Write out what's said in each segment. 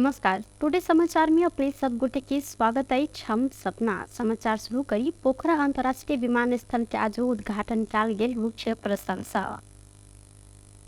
नमस्कार। टुडे समाचार में अपने सब गुटे के स्वागत है। हम सपना समाचार शुरू करी। पोखरा अंतर्राष्ट्रीय विमानस्थल के आज उद्घाटन काल गेल मुख्य प्रशंसा।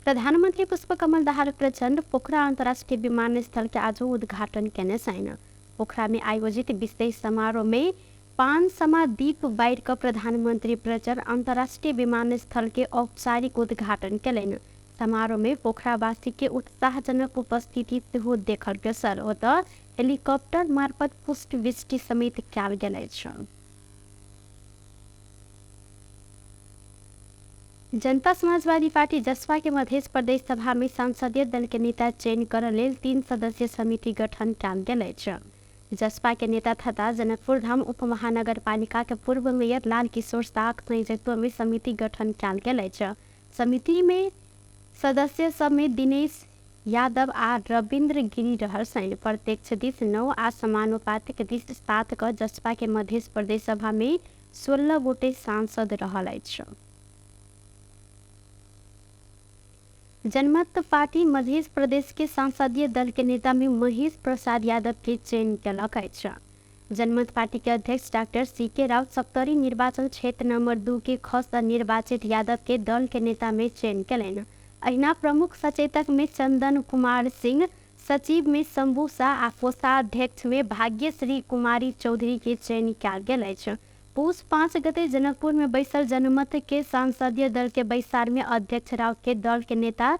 प्रधानमंत्री पुष्पकमल दाहाल प्रचंड पोखरा अंतर्राष्ट्रीय विमानस्थल के आज उद्घाटन केने छैन। पोखरा में आयोजित विशेष समारोह में 5 समाद्वीप बाहिर का प्रधानमंत्री प्रचंड अंतर्राष्ट्रीय विमानस्थल के औपचारिक उद्घाटन करें। समारोह में पोखरावासी के उत्साहजनक उपस्थिति हो देखल गेल हो तो हेलीकॉप्टर मार्फत पुष्पवृष्टि समेत कयल गेल छल। जनता समाजवादी पार्टी जसपा के मध्य प्रदेश सभा में संसदीय दल के नेता चयन करे लेल 3 सदस्यीय समिति गठन कयल गेल छल। जसपा के नेता तथा जनकपुर धाम उप महानगर पालिका के पूर्व मेयर लाल किशोर शाह के नेतृत्व में समिति गठन कयल गेल छल। समिति में सदस्य सब में दिनेश यादव आ रविंद्र गिरी रहल छैन। प्रत्यक्ष दिस 9 आ समानुपातिक दिस 7 का जसपा के मध्य प्रदेश सभा में 16 गोटे सांसद रहल अछि। जनमत पार्टी मध्य प्रदेश के संसदीय दल के नेता में महेश प्रसाद यादव के चयन कयलक अछि। जनमत पार्टी के अध्यक्ष डॉक्टर सी.के. राव सप्तरी निर्वाचन क्षेत्र नंबर 2 के खस निर्वाचित यादव के दल के नेता में चयन कयलनि। अहिना प्रमुख सचेतक में चंदन कुमार सिंह, सचिव में शंभू शाह आ कोषाध्यक्ष में भाग्यश्री कुमारी चौधरी के चयन कयल गेल अछि। पूस 5 गते जनकपुर में बैसल जनमत के संसदीय दल के बैसार में अध्यक्ष राव के दल के नेता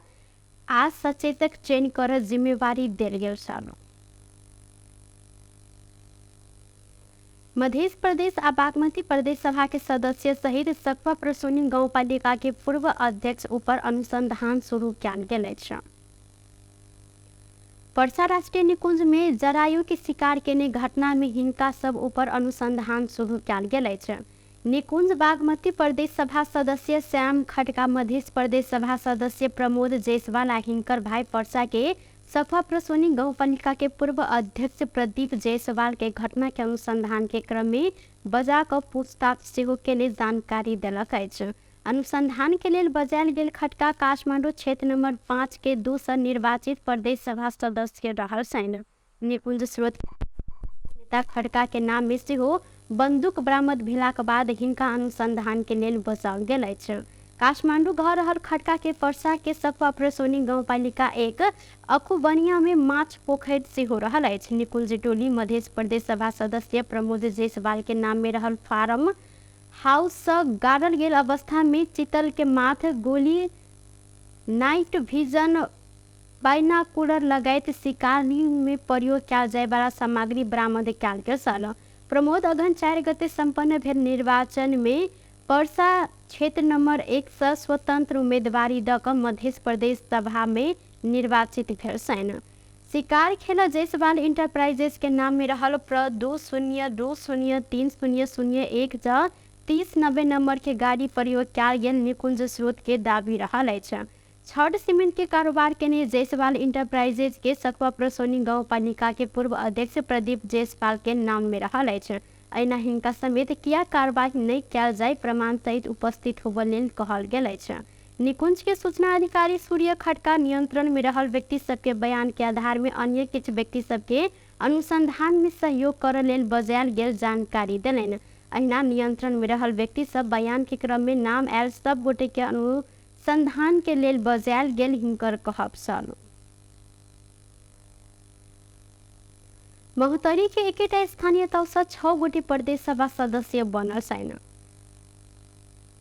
आ सचेतक चयन कर जिम्मेवारी देल गेल छल। मध्य प्रदेश आ बागमती प्रदेश सभा के सदस्य सहित सकवा प्रसोनी गाँव पालिका के पूर्व अध्यक्ष ऊपर अनुसंधान शुरू कयल गेल अछि। पर्सा राष्ट्रीय निकुंज में जरायु के शिकार केने घटना में हिनका सब ऊपर अनुसंधान शुरू कयल गेल अछि। निकुंज बागमती प्रदेश सभा सदस्य श्याम खटका, मध्य प्रदेश सभा सदस्य प्रमोद जायसवाल आ हिनकर भाई पर्सा के सकवा प्रसोनी गाँव पालिका के पूर्व अध्यक्ष प्रदीप जायसवाल के घटना के अनुसंधान के क्रम में बजा क पूछताछ सेहो केने जानकारी देलक अछि। अनुसंधान के लेल बजायल गेल खटका काठमांडू क्षेत्र नंबर 5 के 2 निर्वाचित प्रदेश सभा सदस्य रहल छैन। निकुंज स्रोत नेता खटका के नाम में सेहो बंदूक बरामद भेलाक बाद हिनका अनुसंधान के लेल बजाओल गेल अछि। काठमांडू घर रहल खटका के पर्सा के सकवा प्रसोनी गाँव पालिका 1 अखुबनिया में माछ पोखर सेहो रहल अछि। निकुंज टोली मध्य प्रदेश सभा सदस्य प्रमोद जायसवाल के नाम में रहल फार्म हाउस से गाड़ल गेल अवस्था में चितल के माथ, गोली, नाइट विजन, बाइनाकुलर लगायत शिकारी में प्रयोग कयल जाय वाला सामग्री बरामद कयल गेल छल। प्रमोद अगहन 4 गते संपन्न भेल निर्वाचन में पर्सा क्षेत्र नंबर 1 से स्वतंत्र उम्मीदवारी द क मध्य प्रदेश सभा में निर्वाचित भेल छैन। शिकार खेल जायसवाल इंटरप्राइजेस के नाम में रहल प्र 20203001 ज 3090 नंबर के गाड़ी प्रयोग कयल गेल निकुंज स्रोत के दाबी रहल अछि। छड़ सीमेंट के कारोबार केने जायसवाल इंटरप्राइजेज के सकवा प्रसोनी गाँव पालिका के पूर्व अध्यक्ष प्रदीप जायसवाल के नाम में रहल अछि। अहिना हिनका समेत किया कार्रवाई नहीं कयल जाय प्रमाण सहित उपस्थित होबय लेल कहल गेल अछि। निकुंज के सूचना अधिकारी सूर्य खटका नियंत्रण में रहल व्यक्ति सबके बयान के आधार में अन्य किछु व्यक्ति सबके अनुसंधान में सहयोग करय लेल बजायल गेल जानकारी देलनि। अहिना नियंत्रण में रहल व्यक्ति सब बयान के क्रम में नाम आयल सब गोटे के अनुसंधान के लेल बजायल गेल हिनकर कहब छल। महोत्तरी के एकेटा स्थानीय तौर से 6 गोटे प्रदेश सभा सदस्य बनल छैन।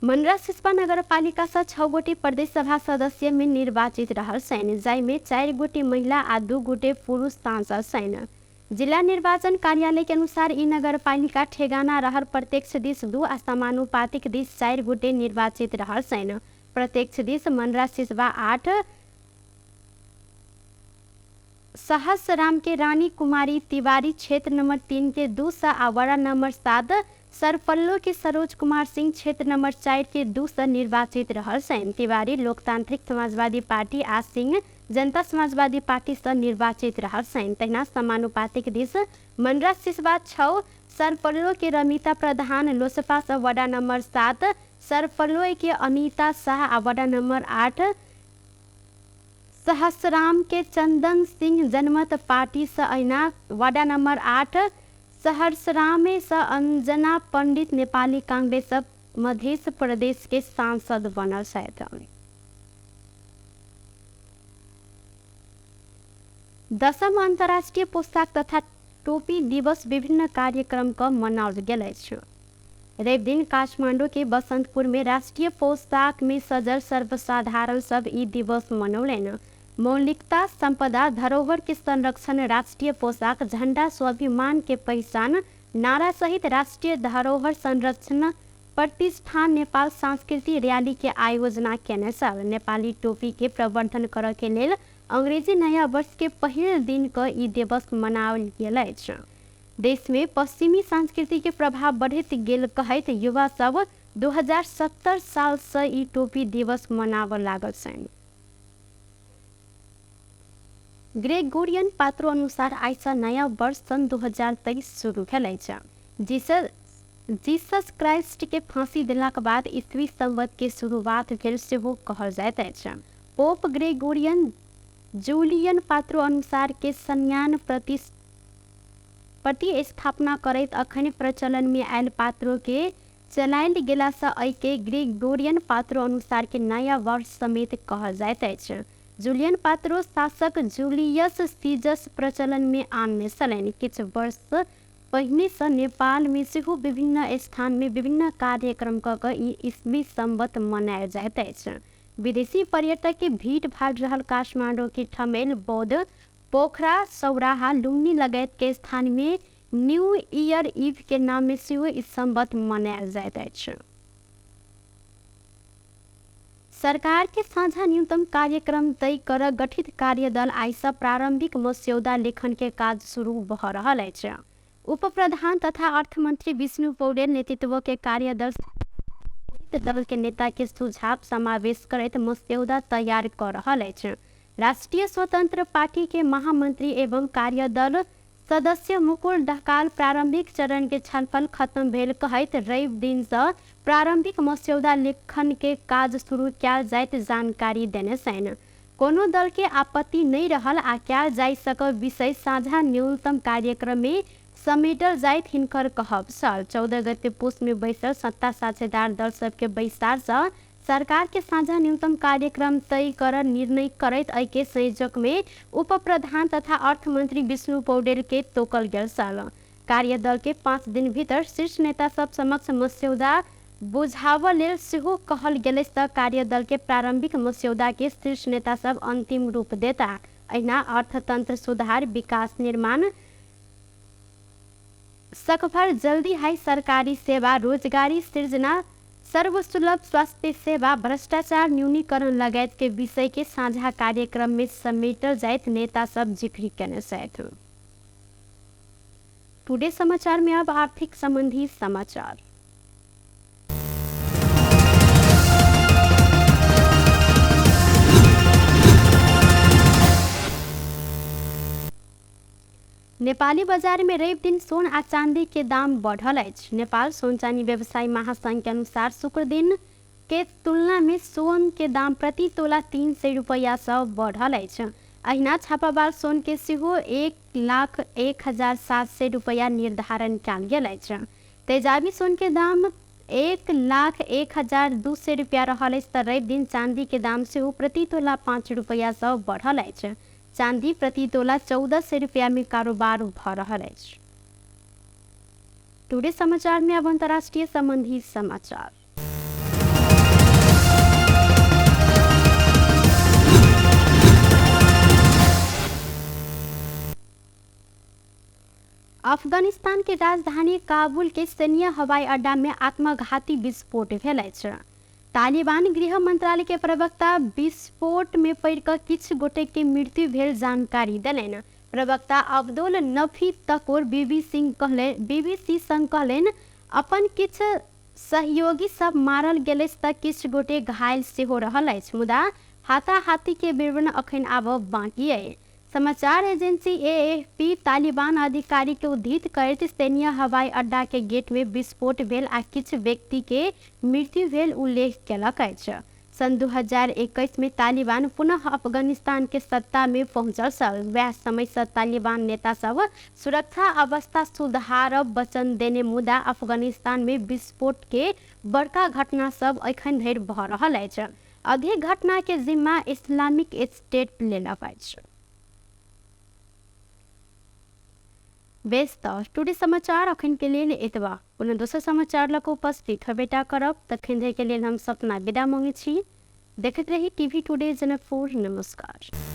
मनरा सिस्पा नगर पालिका से 6 गोटे प्रदेश सभा सदस्य में निर्वाचित रहल छैन, जाय में 4 गोटे महिला आ 2 गोटे पुरुष सांसद छैन। जिला निर्वाचन कार्यालय के अनुसार ई नगर पालिका ठेगाना रहल प्रत्यक्ष दिस 2 आ समानुपातिक दिस 4 गोटे निर्वाचित रहल छैन। प्रत्यक्ष दिस मनरा सिस्पा 8, सहसराम के रानी कुमारी तिवारी, क्षेत्र नंबर 3 के 2 आ वार्ड नंबर 7 सरपल्लो के सरोज कुमार सिंह, क्षेत्र नंबर 4 के 2 निर्वाचित रहल छैन। तिवारी लोकतांत्रिक समाजवादी पार्टी आ सिंह जनता समाजवादी पार्टी से निर्वाचित रहल छैन। तहिना समानुपातिक दिस मनरा सिसवा 6, सरपल्लो के रमिता प्रधान, लोसपा से वार्ड नंबर 7 सरपल्लो के अनीता शाह आ वार्ड नंबर 8 सहसराम के चंदन सिंह जनमत पार्टी से अहिना वार्ड नंबर 8 सहरसरामे से अंजना पंडित नेपाली कांग्रेस मध्य प्रदेश के सांसद बनल छथि। 10म अंतर्राष्ट्रीय पोशाक तथा टोपी दिवस विभिन्न कार्यक्रम का मनाओल गेल अछि। रवि दिन काठमांडू के बसंतपुर में राष्ट्रीय पोशाक में सजल सर्वसाधारण सब ई दिवस मनौलनि। मौलिकता, संपदा, धरोहर के संरक्षण, राष्ट्रीय पोशाक, झंडा, स्वाभिमान के पहचान नारा सहित राष्ट्रीय धरोहर संरक्षण प्रतिष्ठान नेपाल सांस्कृतिक रैली के आयोजना केने छल। नेपाली टोपी के प्रवर्धन करय के लेल अंग्रेजी नया वर्ष के पहिल दिन क ई दिवस मनाओल गेल अछि। देश में पश्चिमी संस्कृति के प्रभाव बढ़त गेल कहैत युवा सब 2070 साल से ई टोपी दिवस मनाबऽ लागल छनि। ग्रेगोरियन पात्रो अनुसार आई से नया वर्ष सन 2023 शुरू भेल अछि। जीसस क्राइस्ट के फांसी देलाक बाद ईस्वी संवत के शुरुआत भेल सेहो कहल जाइत अछि। पोप ग्रेगोरियन जूलियन पात्रो अनुसार के संज्ञान प्रतिस्थापना करैत अखन प्रचलन में आयल पात्रो के चलायल गेला से एहि के ग्रेगोरियन पात्रो अनुसार के नया वर्ष समेत कहल जाइत अछि। जूलियन पात्रो शासक जूलियस सीजस प्रचलन में आनने छलनि। किछु वर्ष पहिने से नेपाल में सेहो विभिन्न स्थान में विभिन्न कार्यक्रम क ई ईस्वी संवत मनायल जाइत अछि। विदेशी पर्यटक के भीड़ भाड़ रहल काठमांडू के ठमेल, बौद्ध, पोखरा, सौराहा, लुम्बिनी लगायत के स्थान में न्यू ईयर ईव के नाम में सेहो ई संवत मनायल जाइत अछि। सरकार के साझा न्यूनतम कार्यक्रम तय कर गठित कार्यदल आई से प्रारंभिक मस्यौदा लेखन के काज शुरू भ रहल अछि। उप प्रधान तथा अर्थमंत्री विष्णु पौडेल नेतृत्व के कार्यदल दल के नेता के सुझाव समावेश करैत मस्यौदा तैयार कर रहल अछि। राष्ट्रीय स्वतंत्र पार्टी के महामंत्री एवं कार्यदल सदस्य मुकुल ढकाल प्रारंभिक चरण के छलफल खत्म भेल कहैत रवि दिन से प्रारंभिक मस्यौदा लेखन के काज शुरू कयल जाइत जानकारी देने छनि। कोनो दल के आपत्ति नहीं रहल आ कयल जाय सकल विषय साझा न्यूनतम कार्यक्रम में समेटल जाइत हिनकर कहब छल। 14 गते पुष में बैसल सत्ता साझेदार दल सब के बैसार से सरकार के साझा न्यूनतम कार्यक्रम तय कर निर्णय करैत एहि के संयोजक में उप प्रधान तथा अर्थमंत्री विष्णु पौडेल के तोकल गेल छल। कार्यदल के 5 दिन भीतर शीर्ष नेता सब समक्ष मस्यौदा बुझाव लेल सेहो कहल गेल त कार्यदल के प्रारंभिक मस्यौदा के शीर्ष नेता सब अंतिम रूप देता। अहिना अर्थतंत्र सुधार, विकास, निर्माण, सकभर जल्दी हाई सरकारी सेवा, रोजगारी सृजना, सर्वसुलभ स्वास्थ्य सेवा, भ्रष्टाचार न्यूनीकरण लगायत के विषय के साझा कार्यक्रम में समेटल जाइत नेता सब जिक्र केने छथि। टुडे समाचार में अब आर्थिक संबंधी समाचार। नेपाली बाजार में रवि दिन सोन आ चांदी के दाम बढ़ल अछि। नेपाल सोन चांदी व्यवसायी महासंघ के अनुसार शुक्र दिन के तुलना में सोन के दाम प्रति तोला 300 रुपया से बढ़ल अछि। अहिना छापामार सोन के सेहो 1,01,700 रुपया निर्धारण कयल गेल अछि। तेजाबी सोन के दाम 1,01,200 रुपया रहल अछि त रवि दिन चांदी के दाम सेहो प्रति तोला 5 रुपया से बढ़ल अछि। चांदी प्रति तोला 1400 रुपया में कारोबार भ रहल अछि। टुडे समाचार में अब अंतर्राष्ट्रीय संबंधी समाचार। अफगानिस्तान के राजधानी काबुल के सैन्य हवाई अड्डा में आत्मघाती विस्फोट भेल अछि। तालिबान गृह मंत्रालय के प्रवक्ता विस्फोट में पड़ कऽ किछु गोटे के मृत्यु भेल जानकारी देलनि। प्रवक्ता अब्दुल नफी तकोर बीबीसी संग कहलनि अपन किछु सहयोगी सब मारल गेल अछि त किछु गोटे घायल सेहो रहल अछि, मुदा हाथाहाथी के विवरण अखन आबब बाकी अछि। समाचार एजेंसी एएफपी तालिबान अधिकारी के उद्धृत करैत सैन्य हवाई अड्डा के गेट में विस्फोट भेल आ किछु व्यक्ति के मृत्यु भेल उल्लेख केलक अछि। सन 2021 में तालिबान पुनः अफगानिस्तान के सत्ता में पहुंचल सब। वह समय से तालिबान नेता सब सुरक्षा अवस्था सुधारब वचन देने मुदा अफगानिस्तान में विस्फोट के बड़का घटना सब अखन धरि भऽ रहल अछि। अधिक घटना के जिम्मा इस्लामिक स्टेट लेलक अछि। बेस त टुडे समाचार अखन के लेल एतबा। पुनः दोसर समाचार लऽ कऽ उपस्थित हेबेटा करब। तखन धरि के लेल हम सपना विदा मांगै छी। देखैत रही टीवी टुडे जनकपुर। नमस्कार।